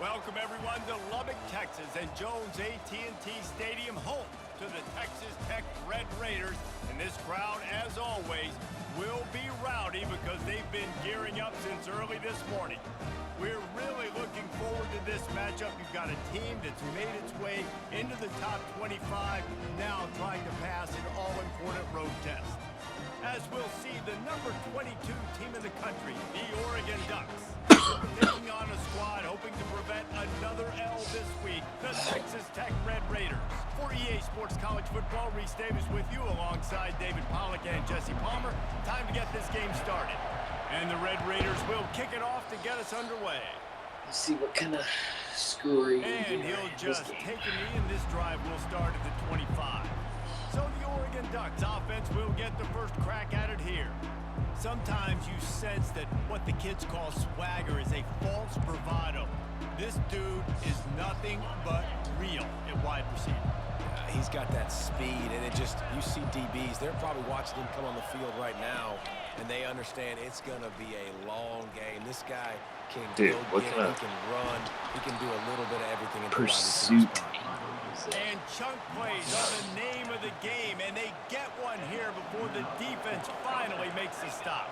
Welcome everyone to Lubbock, Texas, and Jones AT&T Stadium, home to the Texas Tech Red Raiders. And this crowd, as always, will be rowdy because they've been gearing up since early this morning. We're really looking forward to this matchup. You've got a team that's made its way into the top 25, now trying to pass an all-important road test. As we'll see, the number 22 team in the country, the Oregon Ducks, taking on a squad hoping to prevent another L this week, the Texas Tech Red Raiders. For EA Sports College Football, Reese Davis with you alongside David Pollack and Jesse Palmer. Time to get this game started. And the Red Raiders will kick it off to get us underway. Let's see what kind of screwy. And he'll just take a knee, and this drive will start at the 25. So the Oregon Ducks offense will get the first crack at it here. Sometimes you sense that what the kids call swagger is a false bravado. This dude is nothing but real at wide receiver. He's got that speed, and it just, you see DBs, they're probably watching him come on the field right now, and they understand it's going to be a long game. This guy can go get it, he can run, he can do a little bit of everything in the pursuit. And chunk plays are the name of the game, and they get one here before the defense finally makes the stop.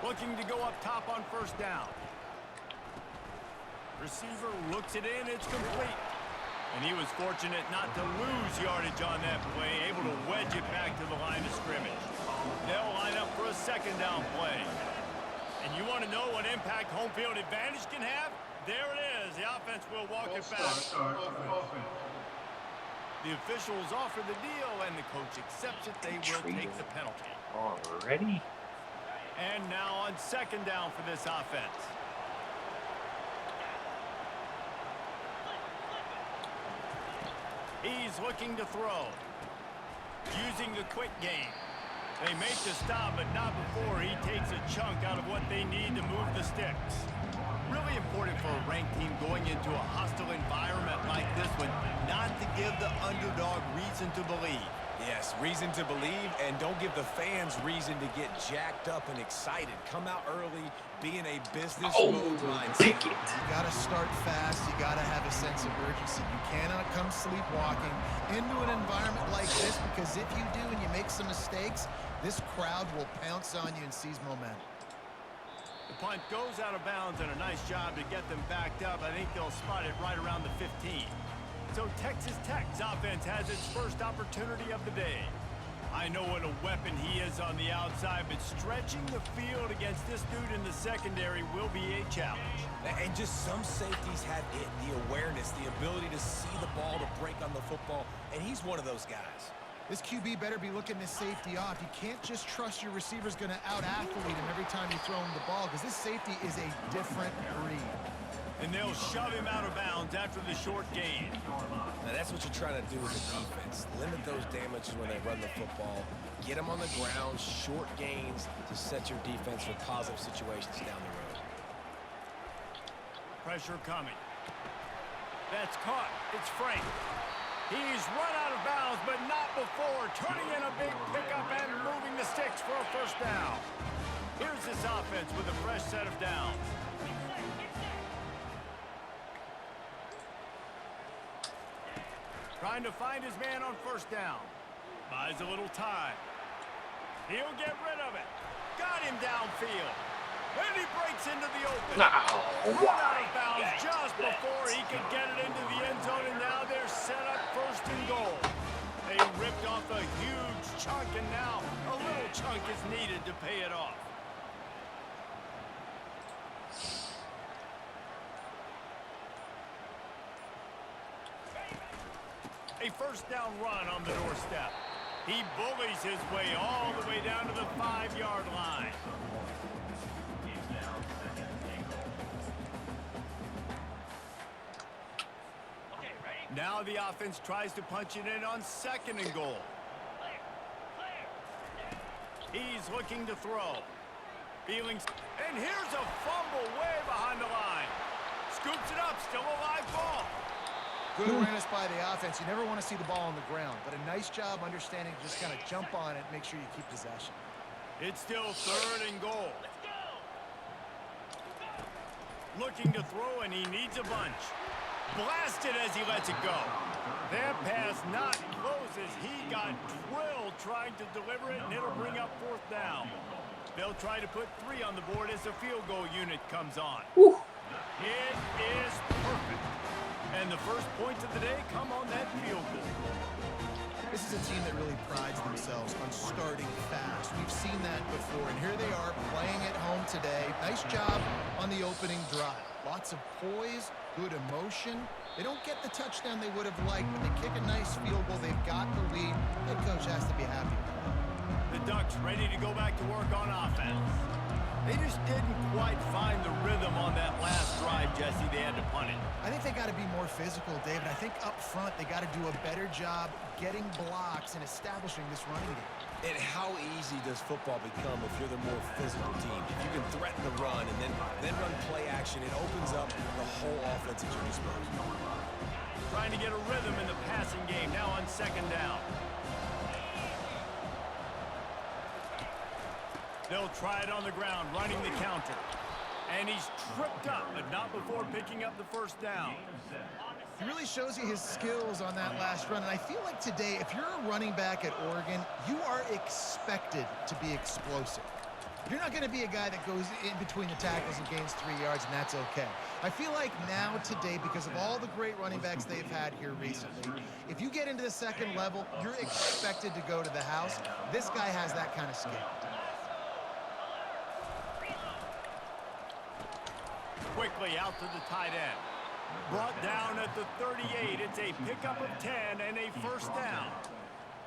Looking to go up top on first down. Receiver looks it in, it's complete. And he was fortunate not to lose yardage on that play, able to wedge it back to the line of scrimmage. They'll line up for a second down play. And you want to know what impact home field advantage can have? There it is. The offense will walk it back. The officials offer the deal, and the coach accepts it. They will take the penalty. Already? And now on second down for this offense. He's looking to throw. Using the quick game. They make the stop, but not before he takes a chunk out of what they need to move the sticks. Really important for a ranked team going into a hostile environment like this one, not to give the underdog reason to believe. Yes, reason to believe, and don't give the fans reason to get jacked up and excited. Come out early, be in a business mode mindset. You got to start fast. You got to have a sense of urgency. You cannot come sleepwalking into an environment like this, because if you do and you make some mistakes, this crowd will pounce on you and seize momentum. The punt goes out of bounds, and a nice job to get them backed up. I think they'll spot it right around the 15. So Texas Tech's offense has its first opportunity of the day. I know what a weapon he is on the outside, but stretching the field against this dude in the secondary will be a challenge. And just some safeties have it, the awareness, the ability to see the ball, to break on the football, and he's one of those guys. This QB better be looking this safety off. You can't just trust your receiver's going to out-athlete him every time you throw him the ball, because this safety is a different breed. And they'll shove him out of bounds after the short gain. Now that's what you're trying to do as a defense. Limit those damages when they run the football. Get them on the ground, short gains to set your defense for positive situations down the road. Pressure coming. That's caught. It's Frank. He's run out of bounds, but not before. Turning in a big pickup and moving the sticks for a first down. Here's this offense with a fresh set of downs. Trying to find his man on first down. Buys a little time. He'll get rid of it. Got him downfield. And he breaks into the open. Run out of bounds just before he could get it into the end zone, and now they're set up first and goal. They ripped off a huge chunk, and now a little chunk is needed to pay it off. A first down run on the doorstep. He bullies his way all the way down to the 5-yard line. Now the offense tries to punch it in on second and goal. He's looking to throw. Feelings, and here's a fumble way behind the line. Scoops it up, still a live ball. Good awareness by the offense. You never want to see the ball on the ground, but a nice job understanding to just kind of jump on it, make sure you keep possession. It's still third and goal. Looking to throw, and he needs a bunch. Blasted as he lets it go. That pass not close as he got drilled trying to deliver it, and it'll bring up 4th down. They'll try to put 3 on the board as the field goal unit comes on. Woo. It is perfect. And the first points of the day come on that field goal. This is a team that really prides themselves on starting fast. We've seen that before, and here they are playing at home today. Nice job on the opening drive. Lots of poise, good emotion. They don't get the touchdown they would have liked, but they kick a nice field goal. They've got the lead. Head coach has to be happy with that. The Ducks ready to go back to work on offense. They just didn't quite find the rhythm on that last drive, Jesse. They had to punt it. I think they got to be more physical, David. I think up front they got to do a better job getting blocks and establishing this running game. And how easy does football become if you're the more physical team? If you can threaten the run and then run play action, it opens up the whole offense at your disposal. Trying to get a rhythm in the passing game now on 2nd down. They'll try it on the ground, running the counter. And he's tripped up, but not before picking up the 1st down. He really shows you his skills on that last run. And I feel like today, if you're a running back at Oregon, you are expected to be explosive. You're not going to be a guy that goes in between the tackles and gains 3 yards, and that's okay. I feel like now today, because of all the great running backs they've had here recently, if you get into the 2nd level, you're expected to go to the house. This guy has that kind of skill. Quickly out to the tight end. Brought down at the 38. It's a pickup of 10 and a 1st down.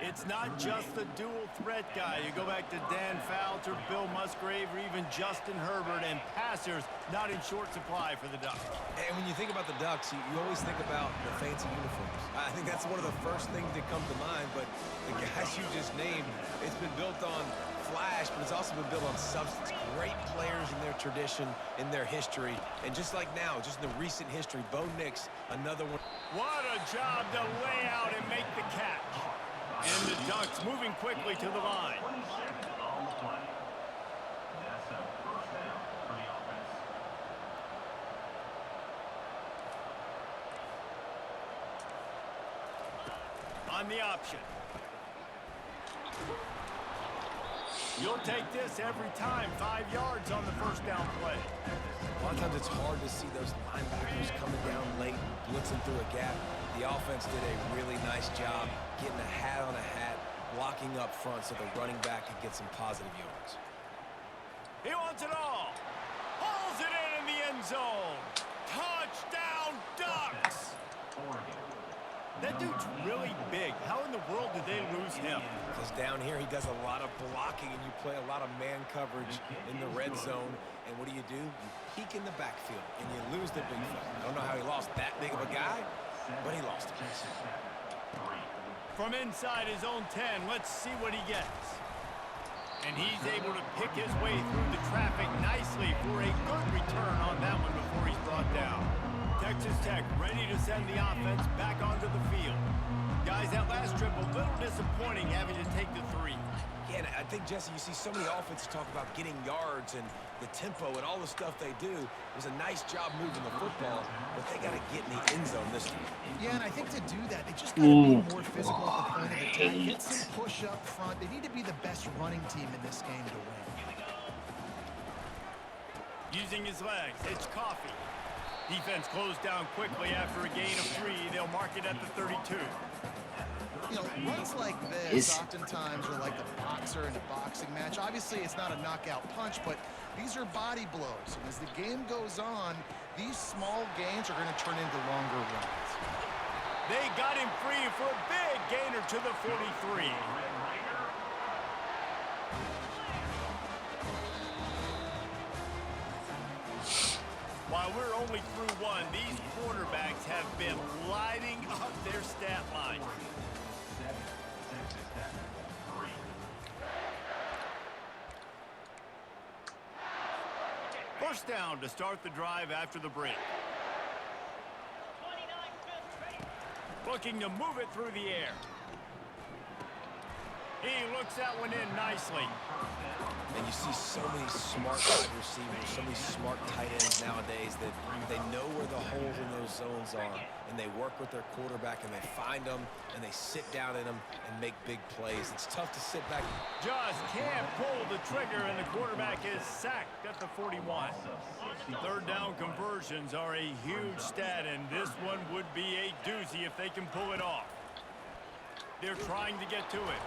It's not just the dual threat guy. You go back to Dan Fouts or Bill Musgrave or even Justin Herbert, and passers not in short supply for the Ducks. And when you think about the Ducks, you always think about the fancy uniforms. I think that's one of the first things that come to mind, but the guys you just named, it's been built on flash, but it's also been built on substance. Great players in their tradition, in their history, and just like now, just in the recent history, Bo Nix, another one. What a job to lay out and make the catch. And the Ducks moving quickly to the line. On the option. You'll take this every time. 5 yards on the 1st down play. A lot of times it's hard to see those linebackers coming down late and blitzing through a gap. The offense did a really nice job getting a hat on a hat, blocking up front so the running back could get some positive yards. He wants it all. Pulls it in the end zone. Touchdown, Ducks! That dude's really big. How in the world did they lose him? Because down here he does a lot of blocking and you play a lot of man coverage in the red zone. And what do? You peek in the backfield and you lose the big fella. I don't know how he lost that big of a guy, but he lost it. From inside his own 10, let's see what he gets. And he's able to pick his way through the traffic nicely for a good return on that one before he's brought down. Texas Tech ready to send the offense back onto the field. Guys, that last trip a little disappointing having to take the 3. Yeah, and I think, Jesse, you see so many offenses talk about getting yards and the tempo and all the stuff they do. It was a nice job moving the football, but they got to get in the end zone this time. Yeah, and I think to do that, they just got to be more physical at the point of attack. Get some push up front. They need to be the best running team in this game to win. Using his legs, it's Coffee. Defense closed down quickly after a gain of 3. They'll mark it at the 32. You know, runs like this oftentimes are like a boxer in a boxing match. Obviously, it's not a knockout punch, but these are body blows. And as the game goes on, these small gains are going to turn into longer runs. They got him free for a big gainer to the 43. While we're only through 1, these quarterbacks have been lighting up their stat line. First down to start the drive after the break. Looking to move it through the air. He looks that one in nicely. And you see so many smart wide receivers, so many smart tight ends nowadays that they know where the holes in those zones are, and they work with their quarterback, and they find them, and they sit down in them and make big plays. It's tough to sit back. Just can't pull the trigger, and the quarterback is sacked at the 41. Third down conversions are a huge stat, and this one would be a doozy if they can pull it off. They're trying to get to it.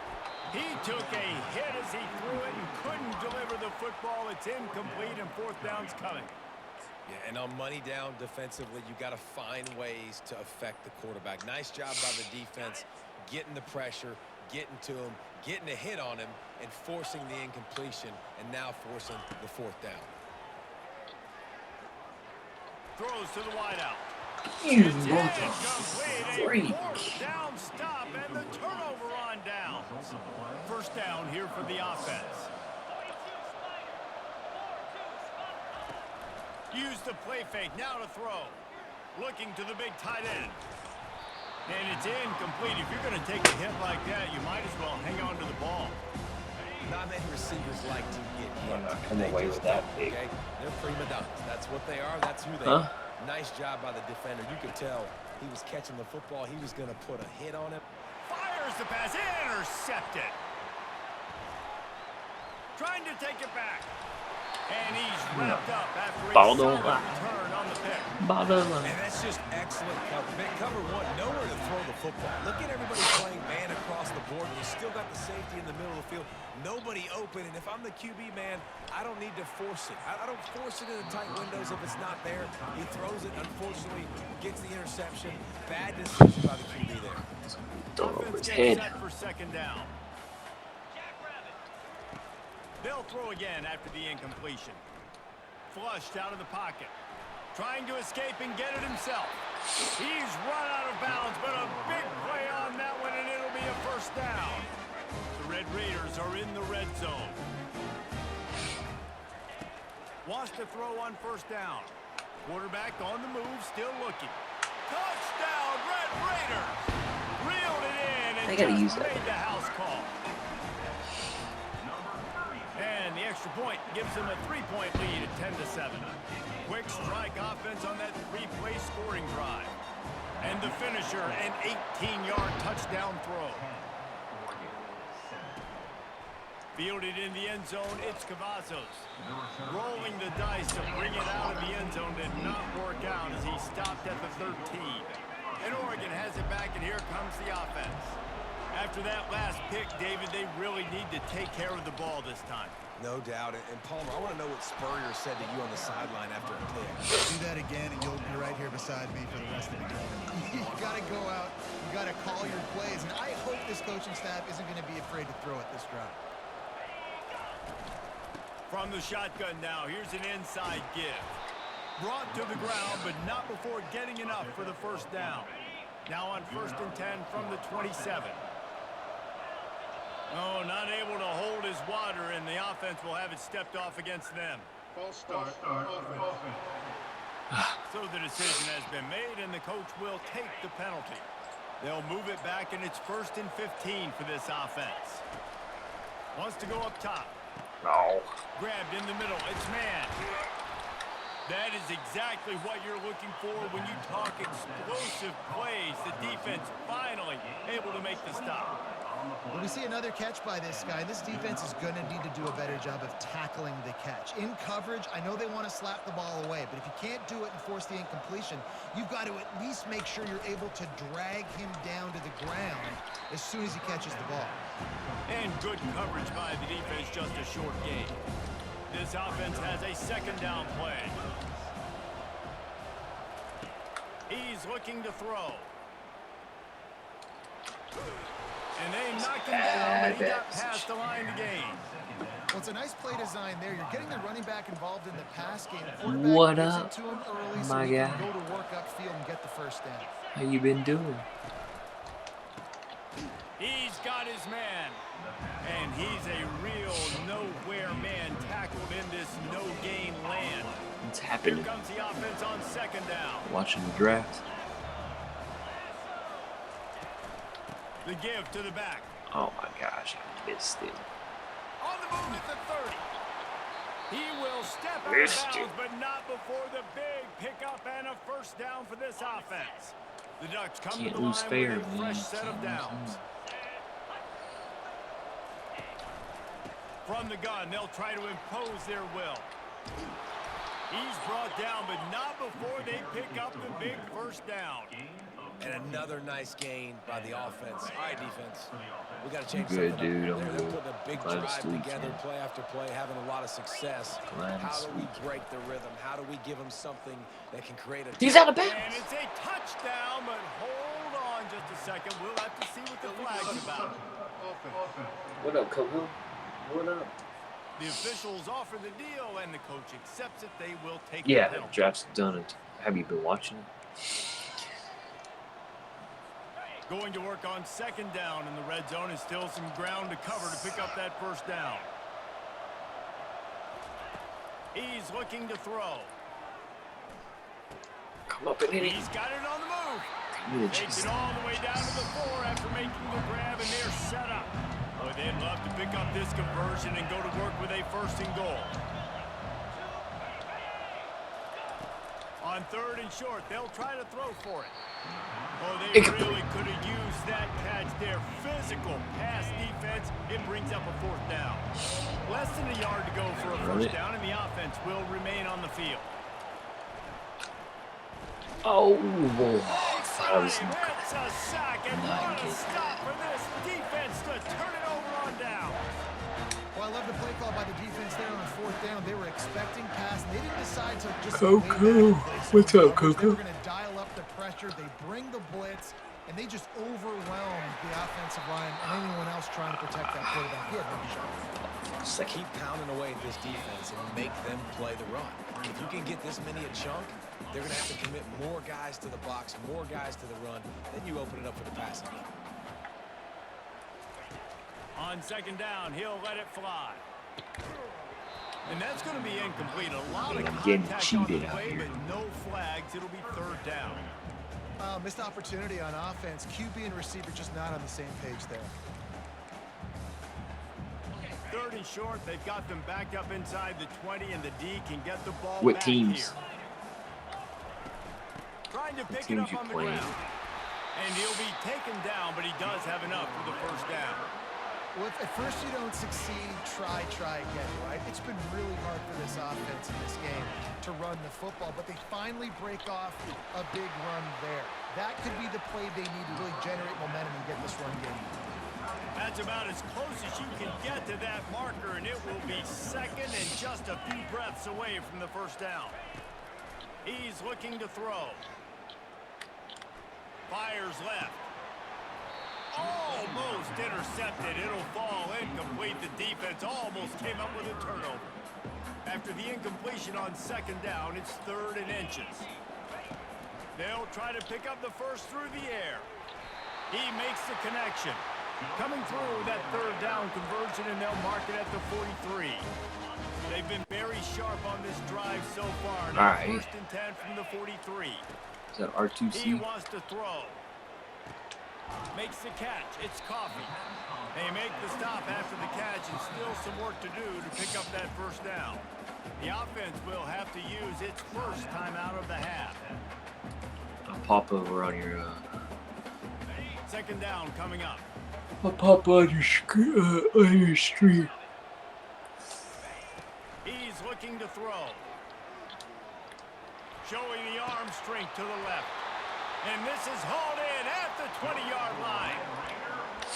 He took a hit as he threw it and couldn't deliver the football. It's incomplete, and fourth down's coming. Yeah, and on money down defensively, you got to find ways to affect the quarterback. Nice job by the defense, getting the pressure, getting to him, getting a hit on him, and forcing the incompletion, and now forcing the fourth down. Throws to the wideout. You It's incomplete. freak. A fourth down stop, and the turnover on downs. First down here for the offense. Use the play fake, now to throw. Looking to the big tight end. And it's incomplete. If you're going to take a hit like that, you might as well hang on to the ball. Not many receivers like to get Why hit. not come They away just with that don't, big? okay? They're prima donnas. That's what they are. That's who they Huh? are. Nice job by the defender. You could tell he was catching the football. He was going to put a hit on him. Fires the pass, intercepted. Trying to take it back. And he's wrapped up after a Ball solid don't lie. return on the pick. And that's just excellent cover. Man, cover one, nowhere to throw the football. Look at everybody playing man across the board. You still got the safety in the middle of the field. Nobody open. And if I'm the QB, man, I don't need to force it. I don't force it in the tight windows if it's not there. He throws it, unfortunately, gets the interception. Bad decision by the QB there. Throw over his Offense gets head. set for second down. They'll throw again after the incompletion. Flushed out of the pocket. Trying to escape and get it himself. He's run out of bounds, but a big play on that one, and it'll be a first down. The Red Raiders are in the red zone. Wants to throw on first down. Quarterback on the move, still looking. Touchdown, Red Raiders! Reeled it in and They gotta use just that. made the house call. And the extra point gives them a 3-point lead at 10-7. Quick strike offense on that 3-play scoring drive. And the finisher, an 18-yard touchdown throw. Fielded in the end zone, it's Cavazos. Rolling the dice to bring it out of the end zone did not work out as he stopped at the 13. And Oregon has it back, and here comes the offense. After that last pick, David, they really need to take care of the ball this time. No doubt. And Palmer, I want to know what Spurrier said to you on the sideline after a pick. Do that again, and you'll be right here beside me for the rest of the game. You got to go out. You got to call your plays. And I hope this coaching staff isn't going to be afraid to throw it this drive. From the shotgun now, here's an inside give. Brought to the ground, but not before getting enough for the first down. Now on 1st and 10 from the 27. Oh, not able to hold his water, and the offense will have it stepped off against them. False start. So the decision has been made, and the coach will take the penalty. They'll move it back, and it's 1st and 15 for this offense. Wants to go up top. No. Grabbed in the middle. It's man. That is exactly what you're looking for when you talk explosive plays. The defense finally able to make the stop. Well, we see another catch by this guy. This defense is going to need to do a better job of tackling the catch. In coverage, I know they want to slap the ball away, but if you can't do it and force the incompletion, you've got to at least make sure you're able to drag him down to the ground as soon as he catches the ball. And good coverage by the defense, just a short gain. This offense has a second down play. He's looking to throw. And they knocked him down, but he got past the line to gain. Well, it's a nice play design there. You're getting the running back involved in the pass game. What Quarterback up, gives it to him early so my he can guy? go to work upfield and get the first down. How you been doing? He's got his man. And he's a real nowhere man tackled in this no-gain land. What's Here happening? comes the offense on second down. Watching the draft. The give to the back. Oh my gosh, I missed it. On the move at the 30. He will step out of bounds, but not before the big pickup and a first down for this offense. The Ducks come to the line with a fresh set of downs. From the gun, they'll try to impose their will. He's brought down, but not before they pick up the big first down. And another nice gain by the offense. All right, defense. We got to change Good, something dude. up. They're putting a big Glad drive to see together, you. play after play, having a lot of success. How do we break the rhythm? How do we give them something that can create a... He's out of bounds. And it's a touchdown, but hold on just a second. We'll have to see what the flag's about. What up, Coco? What up? The officials offer the deal, and the coach accepts it. They will take Yeah, the penalty. draft's done it. Have you been watching it? Going to work on second down in the red zone, and still some ground to cover to pick up that first down. He's looking to throw. Come up and hit it. He's got it on the move. Yeah, Takes it all the way down to the 4 after making the grab, and they're set up. Boy, they'd love to pick up this conversion and go to work with a first and goal. On third and short, they'll try to throw for it. Oh, they really could have used that catch there. Physical pass defense. It brings up a fourth down. Less than a yard to go for a first down, and the offense will remain on the field. Oh, I thought I was in the It's a sack, and what a stop for this defense to turn it over on down. Well, I love the play call by the defense there on the fourth down. They were expecting pass. They didn't decide to just Coco. What's up, Coco? They were going to dial up the pressure. They bring the blitz, and they just overwhelm the offensive line and anyone else trying to protect that quarterback. He had no shot. So keep pounding away at this defense and make them play the run. If you can get this many a chunk, they're going to have to commit more guys to the box, more guys to the run. Then you open it up for the passing game. On second down, he'll let it fly. And that's going to be incomplete. A lot of contact on the play, but no flags. It'll be third down. Missed opportunity on offense. QB and receiver just not on the same page there. Third and short, they've got them back up inside the 20, and the D can get the ball What back teams? here. Trying to pick it teams up you on the playing? ground. And he'll be taken down, but he does have enough for the first down. Well, if at first you don't succeed, try again, right? It's been really hard for this offense in this game to run the football, but they finally break off a big run there. That could be the play they need to really generate momentum and get this run game. That's about as close as you can get to that marker, and it will be second and just a few breaths away from the first down. He's looking to throw. Fires left. Almost intercepted. It'll fall incomplete. The defense almost came up with a turnover. After the incompletion on second down, it's third and inches. They'll try to pick up the first through the air. He makes the connection. Coming through that third down conversion, and they'll mark it at the 43. They've been very sharp on this drive so far. Now first and 10 from the 43. Is that R2C? He wants to throw. Makes the catch. It's Coffee. They make the stop after the catch, and still some work to do to pick up that first down. The offense will have to use its first timeout of the half. I'll pop over on your Second down coming up. I'll pop on your stream. He's looking to throw. Showing the arm strength to the left. And this is hauled in at the 20-yard line.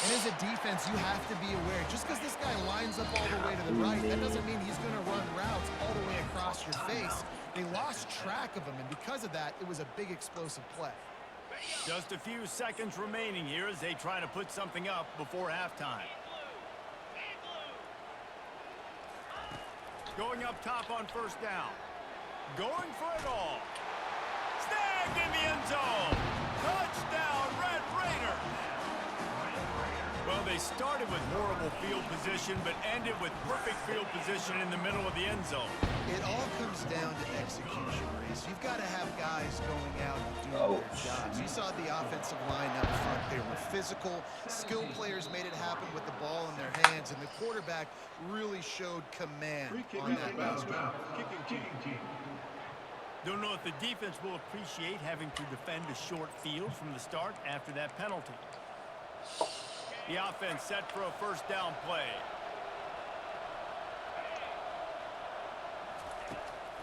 And as a defense, you have to be aware. Just because this guy lines up all the way to the right, that doesn't mean he's going to run routes all the way across your face. They lost track of him, and because of that, it was a big explosive play. Just a few seconds remaining here as they try to put something up before halftime. Going up top on first down. Going for it all. Snagged in the end zone. Touchdown, Red Raiders. Well, they started with horrible field position, but ended with perfect field position in the middle of the end zone. It all comes down to execution, Reese. You've got to have guys going out and doing their jobs. You saw the offensive line up front. They were physical. Skilled players made it happen with the ball in their hands, and the quarterback really showed command on that pass drive. Don't know if the defense will appreciate having to defend a short field from the start after that penalty. The offense set for a first down play.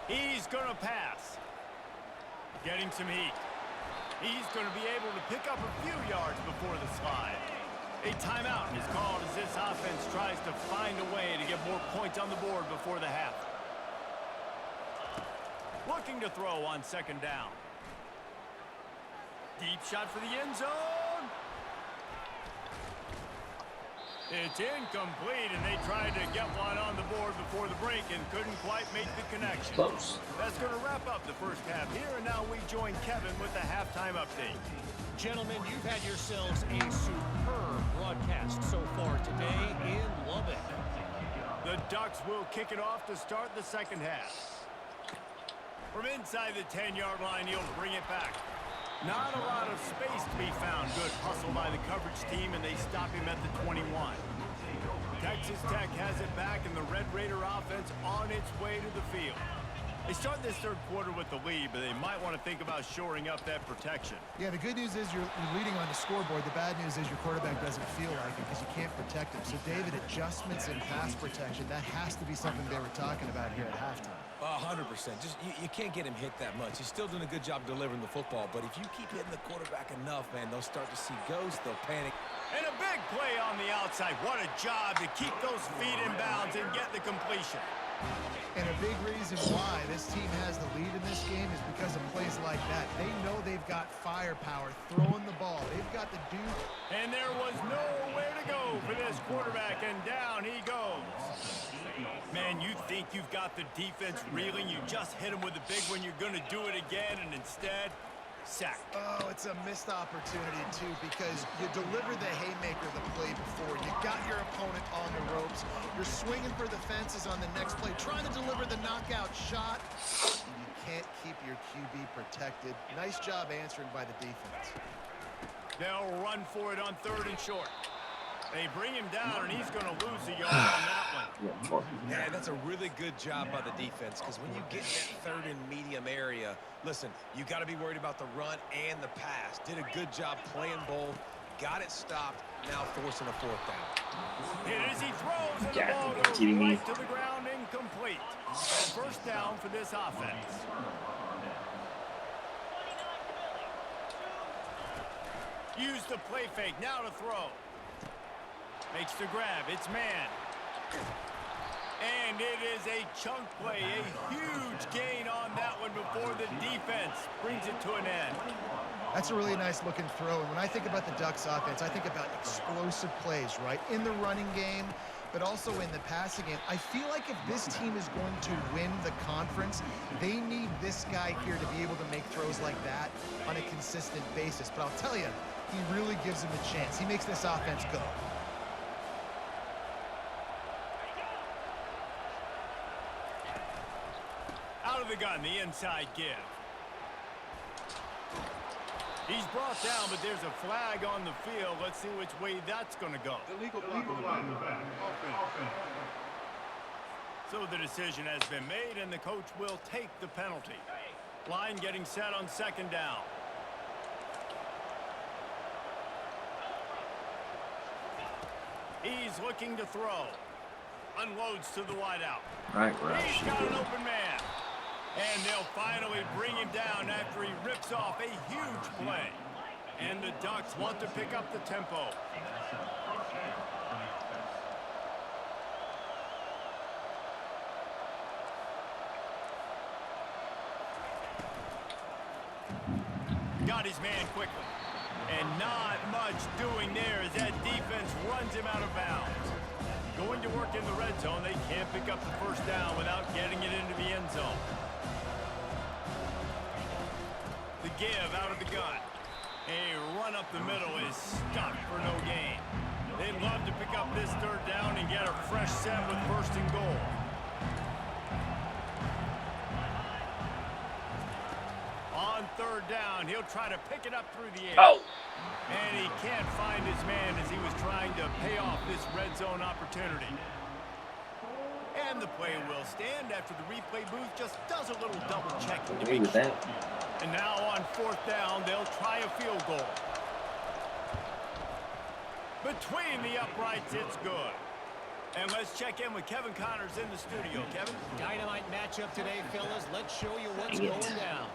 He's going to pass. Getting some heat. He's going to be able to pick up a few yards before the slide. A timeout is called as this offense tries to find a way to get more points on the board before the half. Looking to throw on second down. Deep shot for the end zone. It's incomplete, and they tried to get one on the board before the break and couldn't quite make the connection. Close. That's going to wrap up the first half here, and now we join Kevin with the halftime update. Gentlemen, you've had yourselves a superb broadcast so far today in Lubbock. The Ducks will kick it off to start the second half. From inside the 10-yard line, he'll bring it back. Not a lot of space to be found. Good hustle by the coverage team, and they stop him at the 21. Texas Tech has it back, and the Red Raider offense on its way to the field. They start this third quarter with the lead, but they might want to think about shoring up that protection. Yeah, the good news is you're leading on the scoreboard. The bad news is your quarterback doesn't feel like it because you can't protect him. So, David, adjustments in pass protection, that has to be something they were talking about here at halftime. 100%. Just you can't get him hit that much. He's still doing a good job delivering the football, but if you keep hitting the quarterback enough, man, they'll start to see ghosts. They'll panic. And a big play on the outside. What a job to keep those feet in bounds and get the completion. And a big reason why this team has the lead in this game is because of plays like that. They know they've got firepower throwing the ball. They've got the dude. And there was nowhere to go for this quarterback, and down he goes. Man, you think you've got the defense reeling. You just hit him with a big one. You're going to do it again, and instead, sack. Oh, it's a missed opportunity, too, because you delivered the haymaker the play before. You got your opponent on the ropes. You're swinging for the fences on the next play, trying to deliver the knockout shot. And you can't keep your QB protected. Nice job answering by the defense. They'll run for it on third and short. They bring him down, and he's going to lose a yard on that one. Yeah, that's a really good job by the defense because when you get in that third and medium area, listen, you got to be worried about the run and the pass. Did a good job playing both, got it stopped, now forcing a fourth down. Here as he throws, and the ball goes right to the ground, incomplete. First down for this offense. Use the play fake, now to throw. Makes the grab, it's man. And it is a chunk play, a huge gain on that one before the defense brings it to an end. That's a really nice looking throw. And when I think about the Ducks offense, I think about explosive plays, right? In the running game, but also in the passing game. I feel like if this team is going to win the conference, they need this guy here to be able to make throws like that on a consistent basis. But I'll tell you, he really gives him a chance. He makes this offense go. Out of the gun, the inside give. He's brought down, but there's a flag on the field. Let's see which way that's going to go. Illegal flag in the back. Offense. So the decision has been made, and the coach will take the penalty. Line getting set on second down. He's looking to throw. Unloads to the wideout. Right, Roush. He's got an open man. And they'll finally bring him down after he rips off a huge play. And the Ducks want to pick up the tempo. Got his man quickly. And not much doing there as that defense runs him out of bounds. Going to work in the red zone. They can't pick up the first down without getting it into the end zone. The give out of the gun. A run up the middle is stopped for no gain. They'd love to pick up this third down and get a fresh set with first and goal. On third down, he'll try to pick it up through the air. Oh. And he can't find his man as he was trying to pay off this red zone opportunity. And the play will stand after the replay booth just does a little double checking to make sure. And now on fourth down, they'll try a field goal. Between the uprights, it's good. And let's check in with Kevin Connors in the studio. Kevin? Dynamite matchup today, fellas. Let's show you what's going down.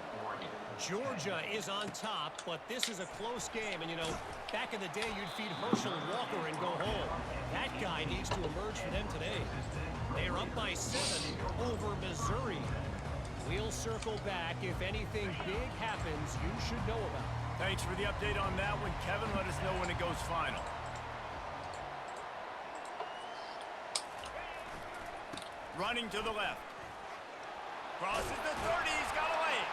Georgia is on top, but this is a close game. And, you know, back in the day, you'd feed Herschel Walker and go home. That guy needs to emerge for them today. They're up by 7 over Missouri. We'll circle back. If anything big happens, you should know about it. Thanks for the update on that one, Kevin. Let us know when it goes final. Running to the left. Crosses the 30. He's got a lane.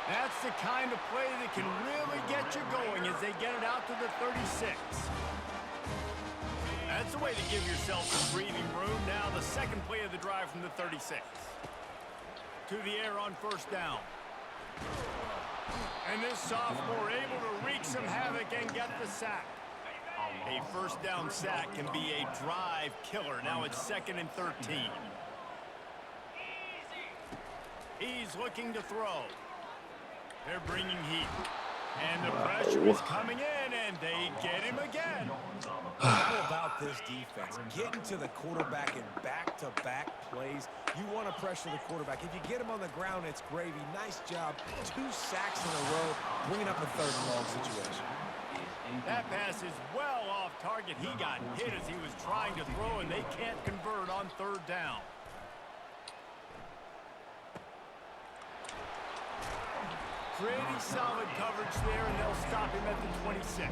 That's the kind of play that can really get you going as they get it out to the 36. That's the way to give yourself some breathing room. Now the second play of the drive from the 36. To the air on first down. And this sophomore able to wreak some havoc and get the sack. A first down sack can be a drive killer. Now it's 2nd and 13. He's looking to throw. They're bringing heat. And the pressure is coming in, and they get him again. How about this defense? Getting to the quarterback in back-to-back plays. You want to pressure the quarterback. If you get him on the ground, it's gravy. Nice job. 2 sacks in a row, bringing up a third and long situation. That pass is well off target. He got hit as he was trying to throw, and they can't convert on third down. Pretty solid coverage there, and they'll stop him at the 26.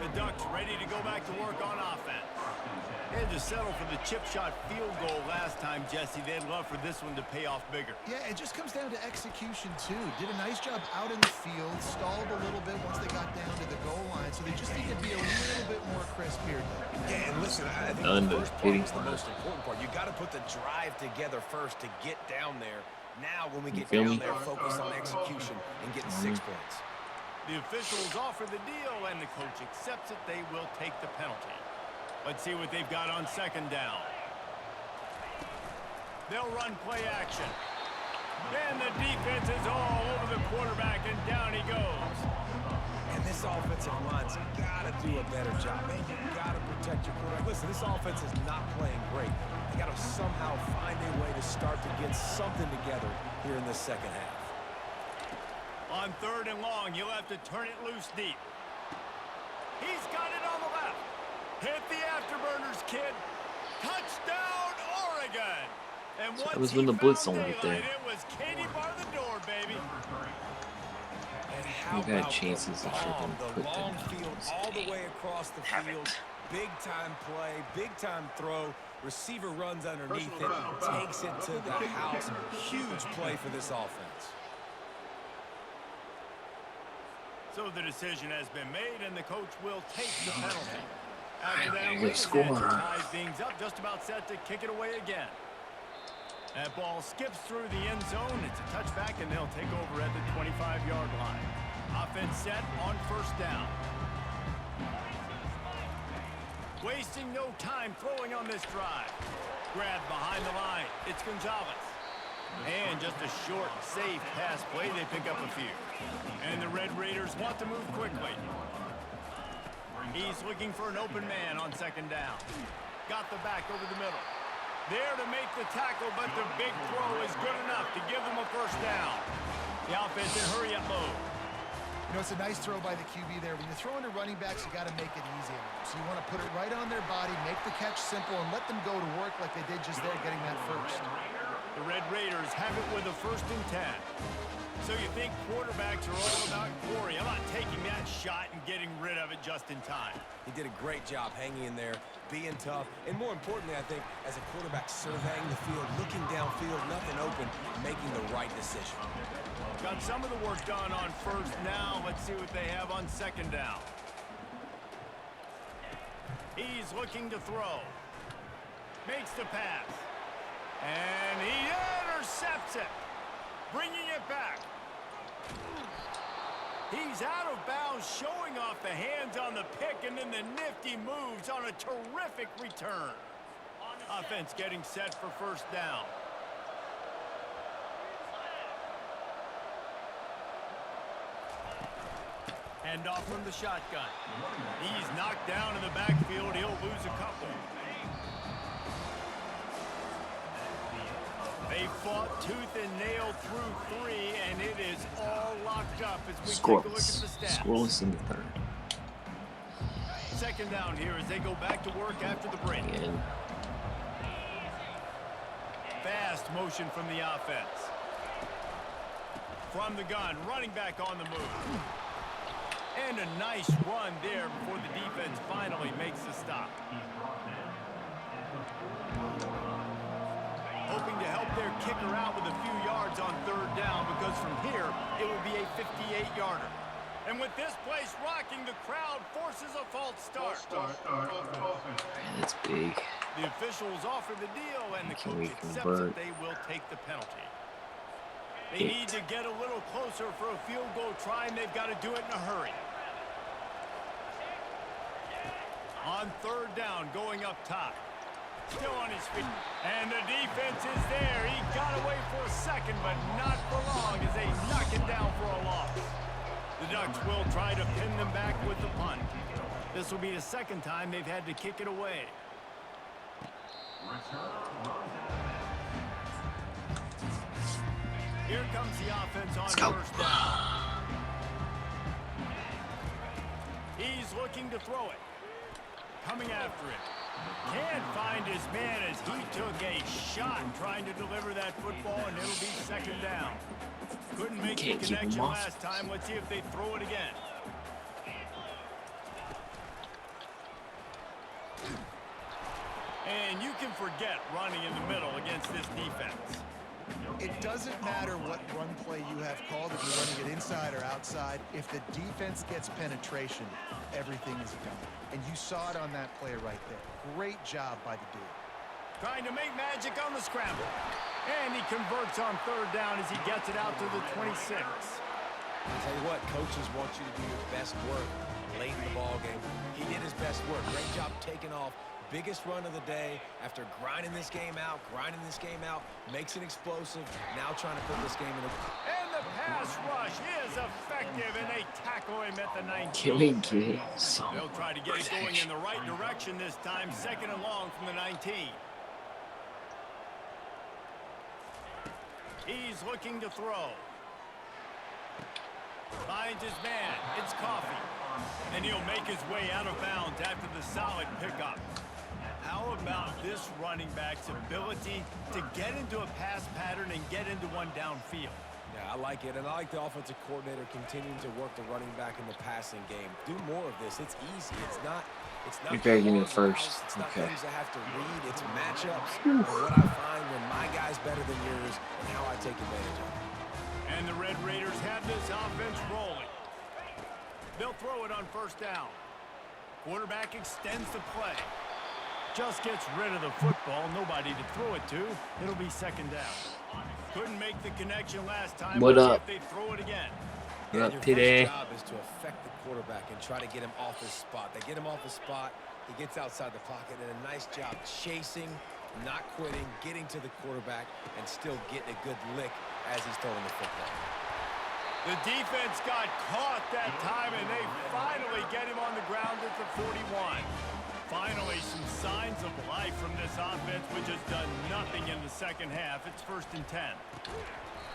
The Ducks ready to go back to work on offense. They had to settle for the chip shot field goal last time, Jesse. They'd love for this one to pay off bigger. Yeah, it just comes down to execution, too. Did a nice job out in the field, stalled a little bit once they got down to the goal line, so they just need to be a little bit more crisp here. Yeah, and listen, I think the first part is the most important part. You got to put the drive together first to get down there. Now, when we get down there, focus on execution and getting 6 points. The officials offer the deal, and the coach accepts it. They will take the penalty. Let's see what they've got on second down. They'll run play action. And the defense is all over the quarterback, and down he goes. And this offensive line's got to do a better job. Man, you got to protect your quarterback. Listen, this offense is not playing great. They got to somehow find a way to start to get something together here in the second half. On third and long, he'll have to turn it loose deep. He's got it on the left. Hit the afterburners, kid. Touchdown, Oregon. And So that was when the blitz on right there. It was Katie bar the door, baby. And how You've had about chances the to freaking bomb, put the them long in. field all the way across the field. Big time play, big time throw. Receiver runs underneath it, takes it to the house. Huge play for this offense. So the decision has been made, and the coach will take the penalty. After that, Good score. ties things up, just about set to kick it away again. That ball skips through the end zone. It's a touchback, and they'll take over at the 25-yard line. Offense set on first down. Wasting no time throwing on this drive. Grab behind the line. It's Gonzalez. And just a short, safe pass play. They pick up a few. And the Red Raiders want to move quickly. He's looking for an open man on second down. Got the back over the middle. There to make the tackle, but the big throw is good enough to give them a first down. The offense in hurry-up mode. You know, it's a nice throw by the QB there. When you're throwing to running backs, you got to make it easy. So you want to put it right on their body, make the catch simple, and let them go to work like they did just there, getting that first. The Red Raiders have it with a 1st and 10. So you think quarterbacks are all about glory. How about taking that shot and getting rid of it just in time? He did a great job hanging in there, being tough, and more importantly, I think, as a quarterback surveying the field, looking downfield, nothing open, making the right decision. Got some of the work done on first. Now let's see what they have on second down. He's looking to throw. Makes the pass. And he intercepts it. Bringing it back. He's out of bounds, showing off the hands on the pick, and then the nifty moves on a terrific return. Offense getting set for first down. Hand off from the shotgun. He's knocked down in the backfield. He'll lose a couple. They fought tooth and nail through 3, and it is all locked up as we take a look at the stats. Scoreless in the third. Second down here as they go back to work after the break. Again. Fast motion from the offense. From the gun, running back on the move. And a nice run there before the defense finally makes the stop. Hoping to help their kicker out with a few yards on third down, because from here, it will be a 58-yarder. And with this place rocking, the crowd forces a false start. Man, that's big. The officials offer the deal, and the Can coach we accepts convert? that they will take the penalty. They need to get a little closer for a field goal try, and they've got to do it in a hurry. On third down, going up top. Still on his feet. And the defense is there. He got away for a second, but not for long as they knock it down for a loss. The Ducks will try to pin them back with the punt. This will be the second time they've had to kick it away. Here comes the offense on first down. He's looking to throw it. Coming after it. Can't find his man as he took a shot trying to deliver that football, and it'll be second down. Couldn't make the connection last time. Let's see if they throw it again. And you can forget running in the middle against this defense. It doesn't matter what run play you have called, if you're running it inside or outside. If the defense gets penetration, everything is done. And you saw it on that play right there. Great job by the dude. Trying to make magic on the scramble. And he converts on third down as he gets it out to the 26. I'll tell you what, coaches want you to do your best work late in the ball game. He did his best work. Great job taking off. Biggest run of the day after grinding this game out, makes it explosive. Now trying to put this game in a... And the pass rush is effective, and they tackle him at the 19. Can we get some They'll try to get it going in the right direction this time, second and long from the 19. He's looking to throw. Finds his man. It's Coffee. And he'll make his way out of bounds after the solid pickup. How about this running back's ability to get into a pass pattern and get into one downfield? Yeah, I like it, and I like the offensive coordinator continuing to work the running back in the passing game. Do more of this. It's easy. It's not. You better give me the first. It's not Okay. things I have to read. It's matchups. And what I find when my guy's better than yours, and how I take advantage of it. And the Red Raiders have this offense rolling. They'll throw it on first down. Quarterback extends the play. Just gets rid of the football. Nobody to throw it to. It'll be second down. Couldn't make the connection last time. What Let's up? See if they throw it again. What up Your today? first job is to affect the quarterback and try to get him off his spot. They get him off his spot. He gets outside the pocket, and a nice job chasing, not quitting, getting to the quarterback, and still getting a good lick as he's throwing the football. The defense got caught that time, and they finally get him on the ground at the 41. Finally, some signs of life from this offense, which has done nothing in the second half. It's first and 10.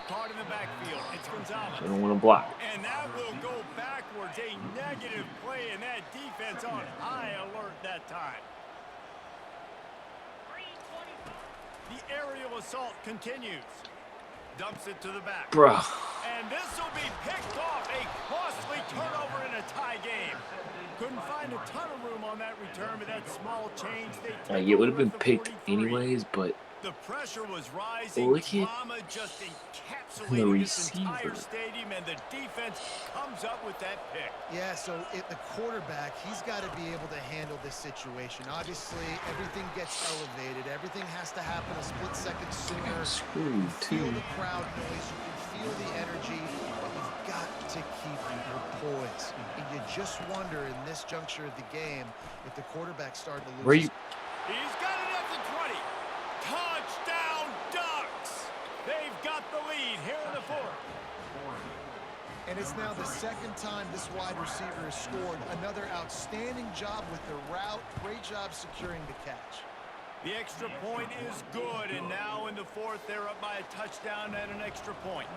Caught in the backfield. It's Gonzalez. I don't want to block. And that will go backwards. A negative play, and that defense on high alert that time. The aerial assault continues. Dumps it to the back. Bruh. And this will be picked off. A costly turnover in a tie game. Couldn't find a ton of room on that return, but that small change. They Like, it would have been picked anyways, but The pressure was rising. Look at Drama just the encapsulating this entire receiver. stadium, and the defense comes up with that pick. Yeah, so the quarterback, he's got to be able to handle this situation. Obviously, everything gets elevated. Everything has to happen a split second sooner. Screwed, You feel too. the crowd noise. You can feel the energy, but you've got to keep your poise. And you just wonder in this juncture of the game if the quarterback started to lose Where his you? He's got it at the 20. Touchdown Ducks! They've got the lead here in the fourth. And it's now the second time this wide receiver has scored. Another outstanding job with the route. Great job securing the catch. The extra point is good, and now in the fourth, they're up by a touchdown and an extra point.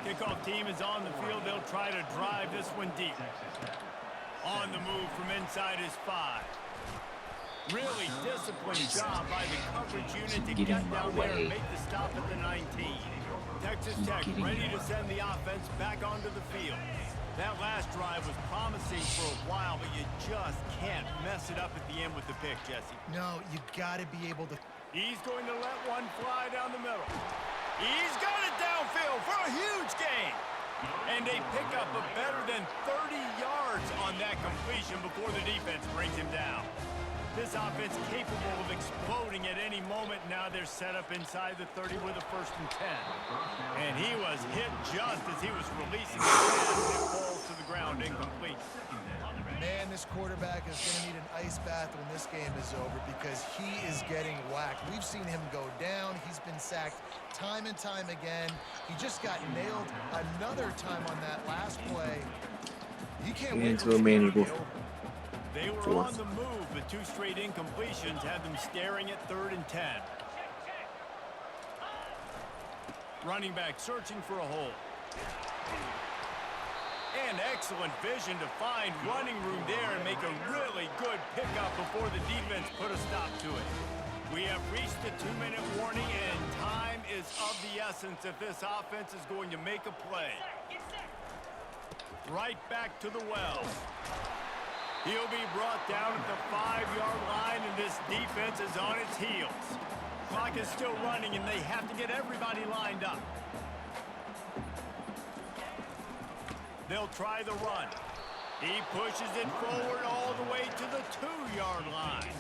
Kickoff team is on the field. They'll try to drive this one deep. On the move from inside his 5. Really disciplined job by the coverage unit to get down there and make the stop at the 19. Texas Tech ready to send the offense back onto the field. That last drive was promising for a while, but you just can't mess it up at the end with the pick, Jesse. No, you got to be able to. He's going to let one fly down the middle. He's got it downfield for a huge gain. And they pick up a better than 30 yards on that completion before the defense brings him down. This offense capable of exploding at any moment. Now they're set up inside the 30 with a 1st and 10. And he was hit just as he was releasing the pass. It falls to the ground incomplete. Man, this quarterback is going to need an ice bath when this game is over because he is getting whacked. We've seen him go down. He's been sacked time and time again. He just got nailed another time on that last play. He can't wait Into a manageable. They were on the move, but 2 straight incompletions had them staring at 3rd and 10. Running back searching for a hole. And excellent vision to find running room there and make a really good pickup before the defense put a stop to it. We have reached the 2-minute warning, and time is of the essence if this offense is going to make a play. Right back to the well. He'll be brought down at the 5-yard line, and this defense is on its heels. Clock is still running, and they have to get everybody lined up. They'll try the run. He pushes it forward all the way to the 2-yard line.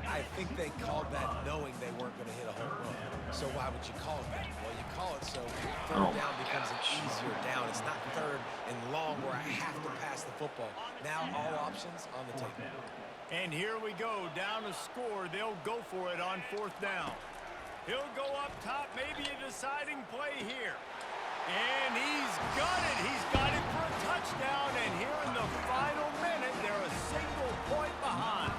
I think they called that knowing they weren't going to hit a home run. So why would you call it that? Well, you call it so 3rd down becomes an easier down. It's not 3rd and long where I have to pass the football. Now all options on the table. And here we go, down a score. They'll go for it on 4th down. He'll go up top, maybe a deciding play here. And he's got it. He's got it for a touchdown. And here in the final minute, they're a single point behind.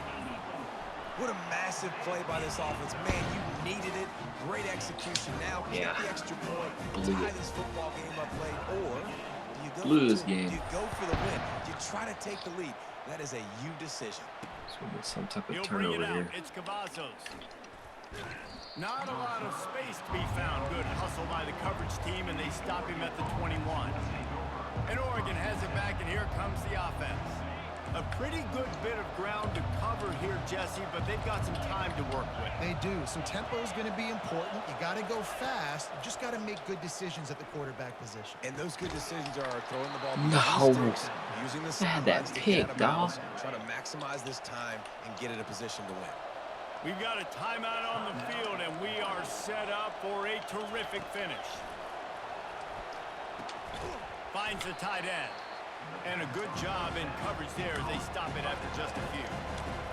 What a massive play by this offense. Man, you needed it. Great execution. Now, get the extra point, tie this football game up late, or you go you go for the win. You try to take the lead. That is a you decision. So some type of He'll bring it turnover out. here. It's Cavazos. Not a lot of space to be found. Good hustle by the coverage team, and they stop him at the 21. And Oregon has it back, and here comes the offense. A pretty good bit of ground to cover here, Jesse, but they've got some time to work with. They do. So tempo is going to be important. You got to go fast. You just got to make good decisions at the quarterback position. And those good decisions are throwing the ball using the that pick, dog. Trying to maximize this time and get in a position to win. We've got a timeout on the field, and we are set up for a terrific finish. Finds the tight end. And a good job in coverage there as they stop it after just a few.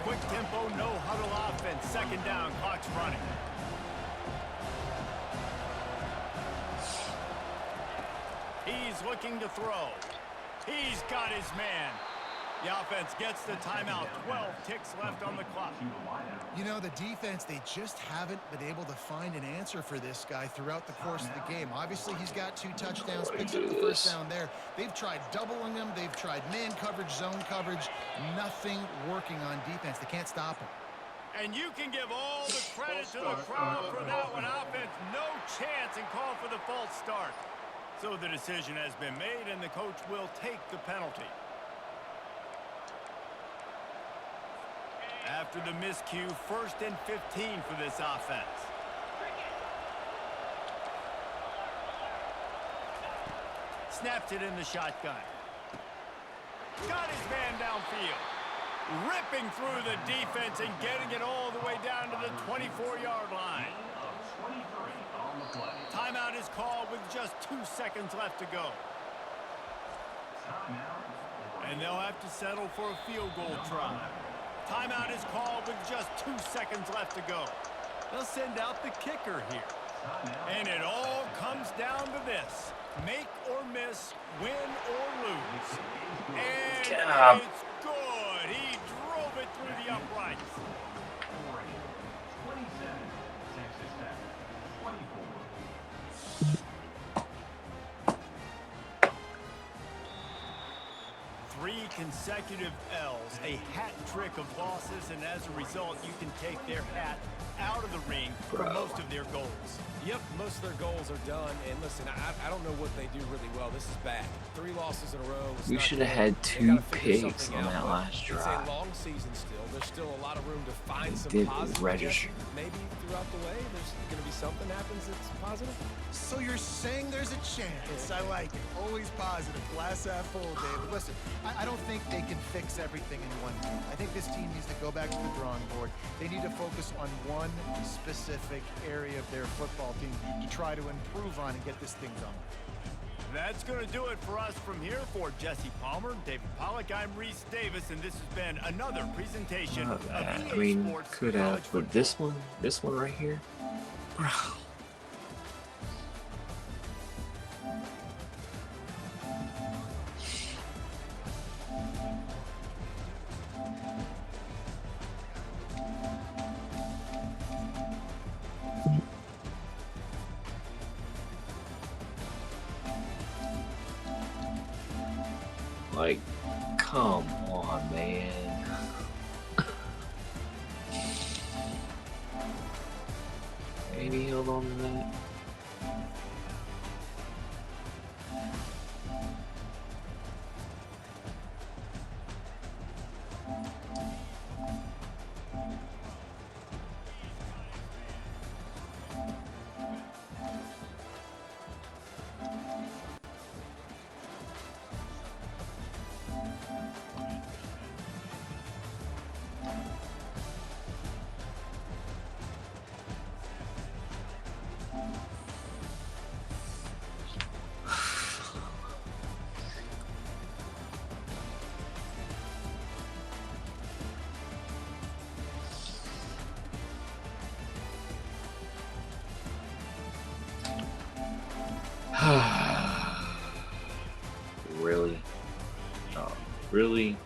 Quick tempo, no huddle offense. 2nd down, clock's running. He's looking to throw. He's got his man. The offense gets the timeout. 12 ticks left on the clock. You know, the defense, they just haven't been able to find an answer for this guy throughout the course of the game. Obviously, he's got 2 touchdowns, picks up the 1st down there. They've tried doubling him. They've tried man coverage, zone coverage. Nothing working on defense. They can't stop him. And you can give all the credit to the crowd for that one. Offense, no chance, and call for the false start. So the decision has been made, and the coach will take the penalty. After the miscue, 1st and 15 for this offense. snaps it in the shotgun. Got his man downfield. Ripping through the defense and getting it all the way down to the 24-yard line. Timeout is called with just 2 seconds left to go. And they'll have to settle for a field goal try. Timeout is called with just 2 seconds left to go. They'll send out the kicker here. And it all comes down to this. Make or miss, win or lose. And it's good. He drove it through the uprights. 3 consecutive L's, a hat trick of losses, and as a result, you can take their hat out of the ring for most of their goals. Yep, most of their goals are done. And listen, I don't know what they do really well. This is bad. 3 losses in a row. We should have had 2 picks on that last drive. It's a long season still. There's still a lot of room to find some did positive. register. Maybe throughout the way, there's going to be something happens that's positive. So you're saying there's a chance. I like it. Always positive. Glass half full, David. Listen, I don't think they can fix everything in one game. I think this team needs to go back to the drawing board. They need to focus on one specific area of their football team to try to improve on and get this thing going. That's going to do it for us from here. For Jesse Palmer, David Pollack, I'm Reese Davis, and this has been another presentation of EA I mean, Sports could College have, but Football. this one right here, bro. Like, come on, man. Maybe hold on to that. Really? Really?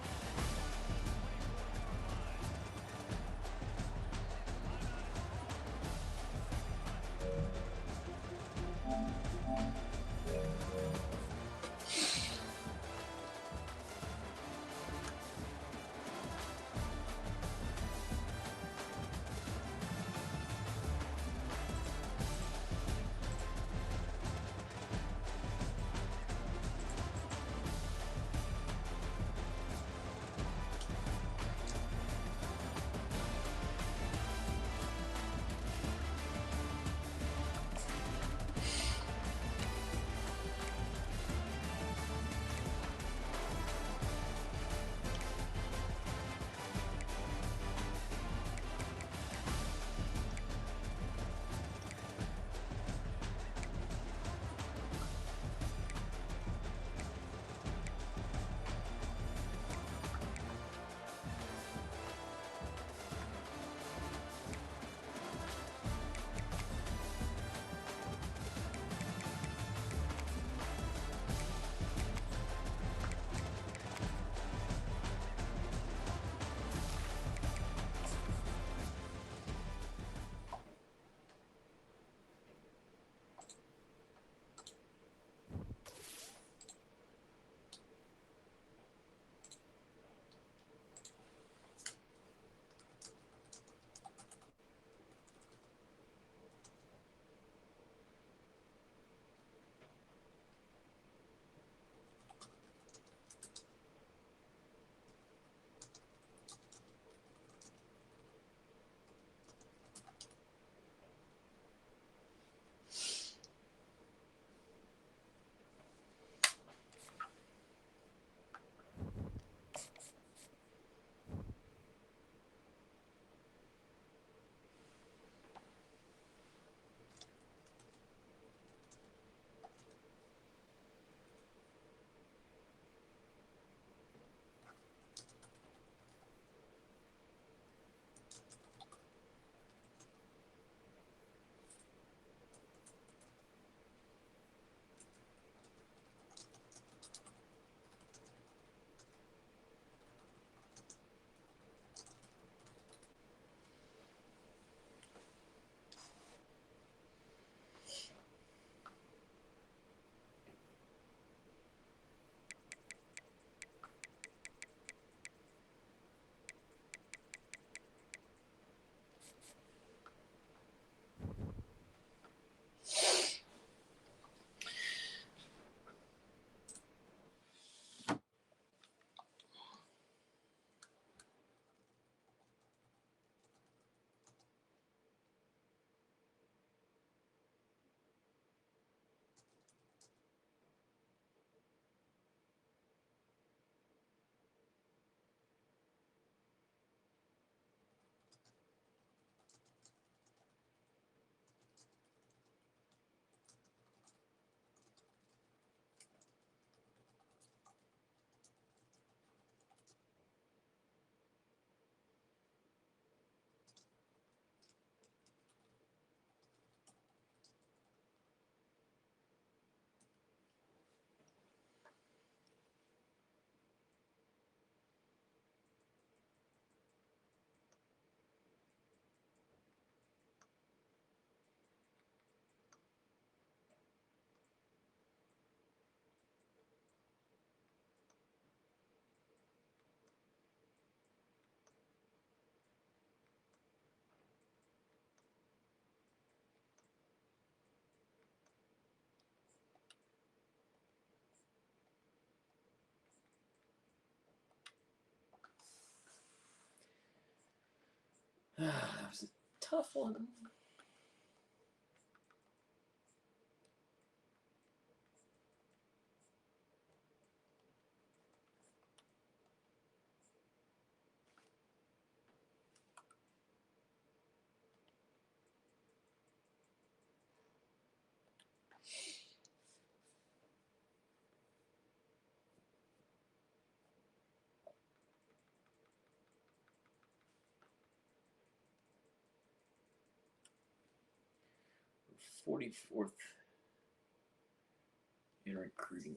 That was a tough one. We're 44th in recruiting.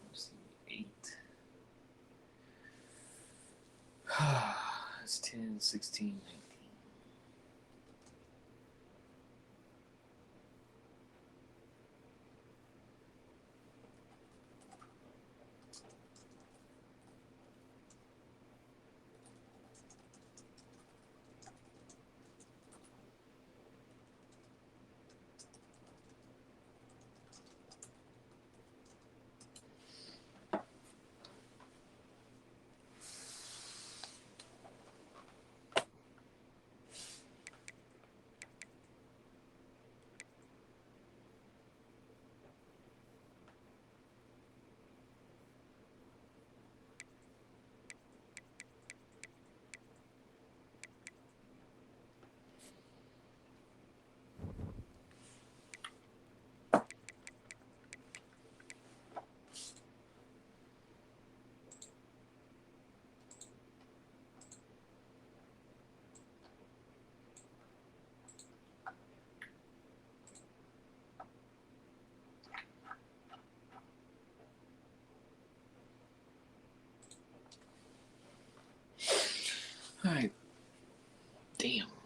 Let's see, 8. It's 10, 16, 19. God damn.